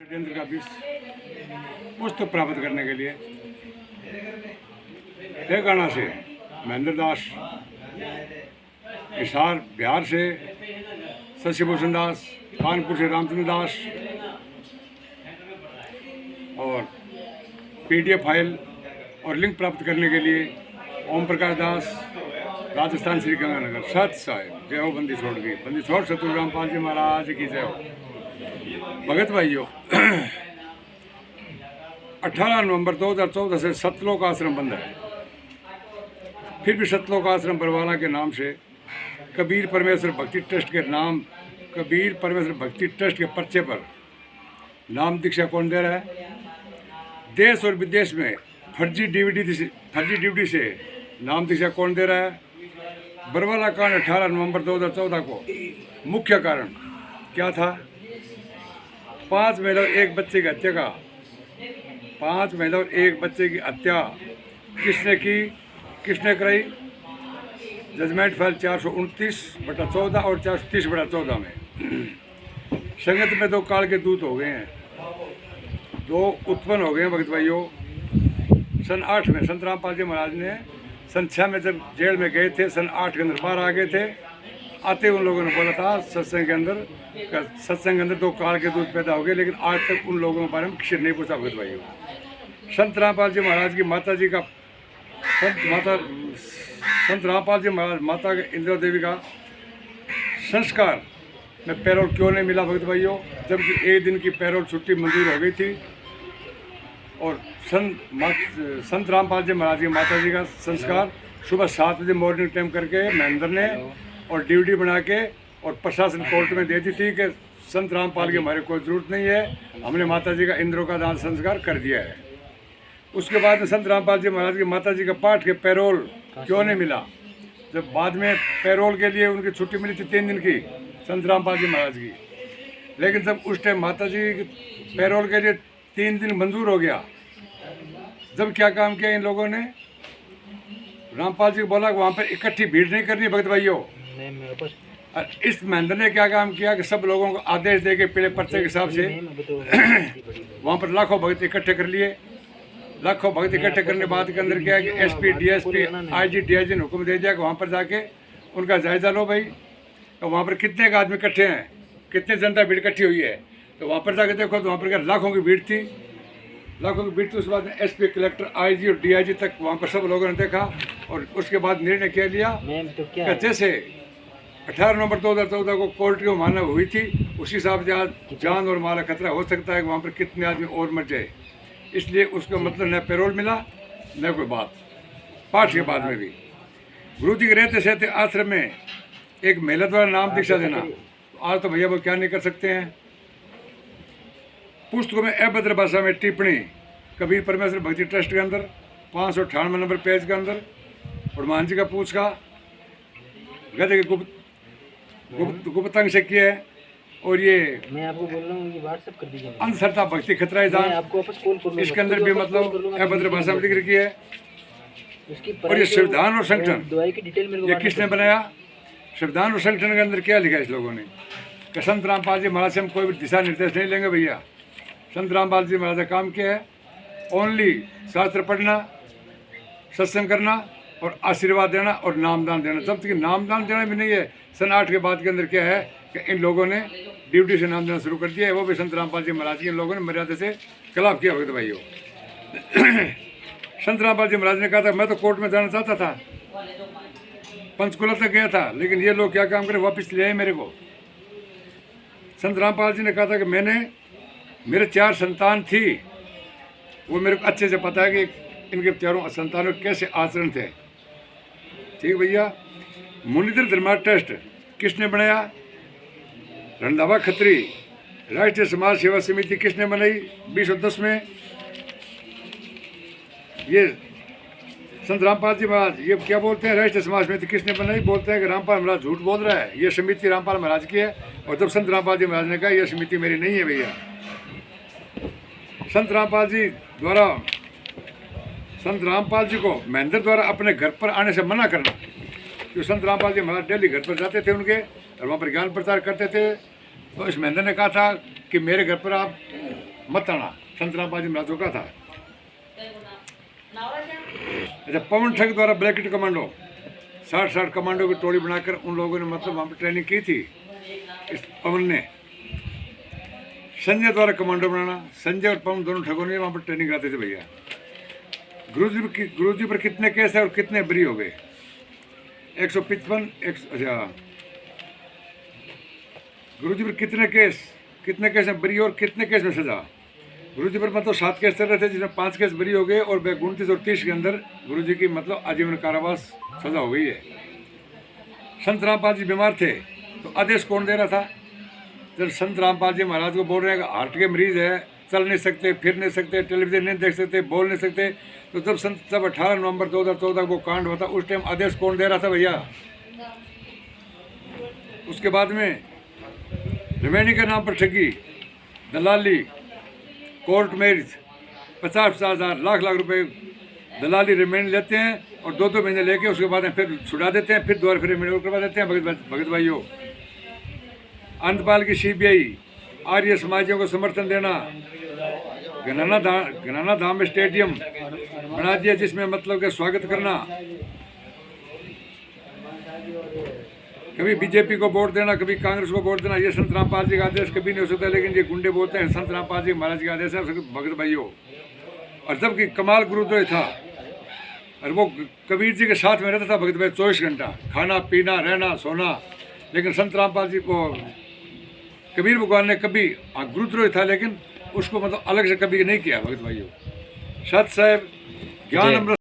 षड्यंत्र का विष पुस्तक प्राप्त करने के लिए तेलंगाना से महेंद्र दास, हिसार बिहार से शशिभूषण दास, कानपुर से रामचंद्र दास और पीडीएफ फाइल और लिंक प्राप्त करने के लिए ओम प्रकाश दास, राजस्थान श्री गंगानगर। सत साहिब जय हो। बंदी छोड़ गई, बंदी छोड़ सतगुरु रामपाल जी महाराज की जय हो। भगत भाइयों, 18 नवंबर 2014 से सतलोक आश्रम बंद है। फिर भी सतलोक आश्रम बरवाला के नाम से कबीर परमेश्वर भक्ति ट्रस्ट के नाम, कबीर परमेश्वर भक्ति ट्रस्ट के पर्चे पर नाम दीक्षा कौन दे रहा है? देश और विदेश में फर्जी डीवीडी से नाम दीक्षा कौन दे रहा है? बरवाला कांड 18 नवंबर 2014 को मुख्य कारण क्या था? 5 महिला और 1 बच्चे की हत्या का 5 महिला और 1 बच्चे की हत्या किसने की, किसने कराई? जजमेंट फाइल 429/14 और 430/14 में। संगत में 2 काल के दूत हो गए हैं, 2 उत्पन्न हो गए हैं। भगत भाइयों, सन 8 में संत रामपाल जी महाराज ने सन 6 में जब जेल में गए थे, सन 8 के अंदर बाहर आ गए थे। आते उन लोगों ने बोला था सत्संग के अंदर 2 काल के दूत पैदा हो गए, लेकिन आज तक उन लोगों के बारे में किसी ने नहीं पूछा। भगत भाइयों, संत रामपाल जी महाराज की माता जी का संत रामपाल जी महाराज माता इंदिरा देवी का संस्कार में पैरोल क्यों नहीं मिला? भगत भाइयों, जबकि 1 दिन की पैरोल छुट्टी मंजूर हो गई थी और संत रामपाल जी महाराज की माता जी का संस्कार सुबह 7 बजे मॉर्निंग टाइम करके महेंद्र ने और डीवीडी बना के और प्रशासन कोर्ट में दे दी थी कि संत रामपाल की हमारे कोई ज़रूरत नहीं है, हमने माता जी का इंद्रों का दान संस्कार कर दिया है। उसके बाद में संत रामपाल जी महाराज की माता जी का पाठ के पैरोल क्यों नहीं मिला? जब बाद में पैरोल के लिए उनकी छुट्टी मिली थी 3 दिन की संत रामपाल जी महाराज की, लेकिन जब उस टाइम माता जी पैरोल के लिए 3 दिन मंजूर हो गया, जब क्या काम किया इन लोगों ने? रामपाल जी को बोला कि वहाँ पर इकट्ठी भीड़ नहीं करनी। भगत भाइयों, इस महेंद्र ने क्या काम किया कि सब लोगों को आदेश दे के पीले पर्चे के हिसाब से वहाँ पर लाखों भगत इकट्ठे कर लिए। लाखों भगत इकट्ठे करने बाद के अंदर क्या है कि एसपी, डीएसपी, आईजी, डीआईजी ने हुक्म दे दिया कि वहाँ पर जाके उनका जायजा लो भाई, तो वहाँ पर कितने आदमी इकट्ठे हैं, कितने जनता भीड़ इकट्ठी हुई है। तो वहाँ पर जाके देखो तो वहाँ पर क्या लाखों की भीड़ थी, लाखों की भीड़ थी। उसके बाद में एसपी, कलेक्टर, आईजी और डीआईजी तक वहाँ पर सब लोगों ने देखा और उसके बाद निर्णय किया लिया कि जैसे 18 नवंबर 2014 को कोर्ट की मान्यता हुई थी, उसी हिसाब से आज जान और माल का खतरा हो सकता है कि वहाँ पर कितने आदमी और मर जाए। इसलिए उसका मतलब न पैरोल मिला न कोई बात। पाठ के बाद में भी गुरु जी के रहते सहते आश्रम में एक महिला द्वारा नाम दीक्षा देना, तो आज तो भैया वो क्या नहीं कर सकते हैं। पुस्तकों में अभद्र भाषा में टिप्पणी कबीर परमेश्वर भक्ति ट्रस्ट के अंदर 598 नंबर पेज के अंदर हनुमान जी का पूछ का गधे के गुप्तांग से किया है। और ये मैं आपको बोल रहा हूँ, ये व्हाट्सएप कर दीजिए। अंधश्रद्धा भक्ति खतरा है जान, आपको वापस कॉल करूंगा। इसके अंदर भी मतलब अभद्र भाषा में जिक्र किया है। और ये संविधान और संगठन, दवाई की डिटेल मेरे को ये किसने बनाया? संविधान और संगठन के अंदर क्या लिखा है इस लोगों ने कि संत रामपाल जी महाराज से हम कोई भी दिशा निर्देश नहीं लेंगे। भैया, संत रामपाल जी महाराज का काम क्या है? ओनली शास्त्र पढ़ना, सत्संग करना और आशीर्वाद देना और नामदान देना। जब तक नामदान देना भी नहीं है, सन 8 के बाद के अंदर क्या है कि इन लोगों ने ड्यूटी से नाम देना शुरू कर दिया है। वो भी संत रामपाल जी महाराज की इन लोगों ने मर्यादा से खिलाफ किया। भगत भाइयों, संत रामपाल जी महाराज ने कहा था मैं तो कोर्ट में जाना चाहता था, पंचकुला तक गया था, लेकिन ये लोग क्या काम करें, वापस ले आए मेरे को। संत रामपाल जी ने कहा था कि मेरे 4 संतान थी, वो मेरे को अच्छे से पता है कि इनके 4 संतानों के कैसे आचरण थे। ठीक भैया। मुनिधर धर्मा ट्रस्ट किसने बनाया? रंधावा खत्री राष्ट्रीय समाज सेवा समिति किसने बनाई 2010 में? ये संत रामपाल जी महाराज ये क्या बोलते हैं, राष्ट्रीय समाज समिति किसने बनाई? बोलते हैं कि रामपाल महाराज झूठ बोल रहा है, ये समिति रामपाल महाराज की है। और जब संत रामपाल जी महाराज ने कहा यह समिति मेरी नहीं है भैया। संत रामपाल जी द्वारा संत रामपाल जी को महेंद्र द्वारा अपने घर पर आने से मना करना, क्योंकि संत रामपाल जी महाराज डेली घर पर जाते थे उनके और वहाँ पर ज्ञान प्रचार करते थे। तो इस महेंद्र ने कहा था कि मेरे घर पर आप मत आना, संत रामपाल जी महाराजों का था। अच्छा, पवन ठग द्वारा ब्रैकेट कमांडो 60 कमांडो की टोली बनाकर उन लोगों ने मतलब वहाँ पर ट्रेनिंग की थी। इस पवन ने संजय द्वारा कमांडो बनाना, संजय और पवन दोनों ठगों ने वहाँ पर ट्रेनिंग कराते थे भैया। गुरुजी पर कितने केस है और कितने बरी हो गए? 155। अच्छा, गुरुजी पर कितने केस में बरी और कितने केस में सजा? गुरुजी पर मतलब 7 केस चल रहे थे, जिसमें 5 केस बरी हो गए और 29 और 30 के अंदर गुरुजी की मतलब आजीवन कारावास सजा हो गई है। संत रामपाल जी बीमार थे तो आदेश कौन दे रहा था? जब संत रामपाल जी महाराज को बोल रहे हैं कि हार्ट के मरीज है, चल नहीं सकते, फिर नहीं सकते, टेलीविजन नहीं देख सकते, बोल नहीं सकते, तो जब 18 नवंबर 2014 वो कांड हुआ था, उस टाइम आदेश कौन दे रहा था भैया? उसके बाद में रिमेनी के नाम पर ठगी, दलाली, कोर्ट मैरिज, 50 हज़ार, लाख रुपए दलाली रिमेनी लेते हैं और 2 महीने लेके उसके बाद में फिर छुड़ा देते हैं, फिर दोबारा फिर रिमेनी करवा देते हैं। भगत भाइयों, अंतपाल की CBI, आर्य समाजियों को समर्थन देना, गणाना धाम में स्टेडियम बना दिया जिसमें मतलब के स्वागत करना, कभी बीजेपी को वोट देना, कभी कांग्रेस को वोट देना, ये संत रामपाल जी का आदेश कभी नहीं हो सकता। लेकिन ये गुंडे बोलते हैं संत रामपाल जी महाराज का आदेश है भगत भाइयों। और जबकि कमाल गुरुद्वारा था और वो कबीर जी के साथ में रहता था भगत भाई 24 घंटा, खाना पीना रहना सोना। लेकिन संत रामपाल जी को कबीर भगवान ने कभी गुरुद्रोही था लेकिन उसको मतलब अलग से कभी नहीं किया भगत भाइयों। सत साहेब ज्ञान अमृत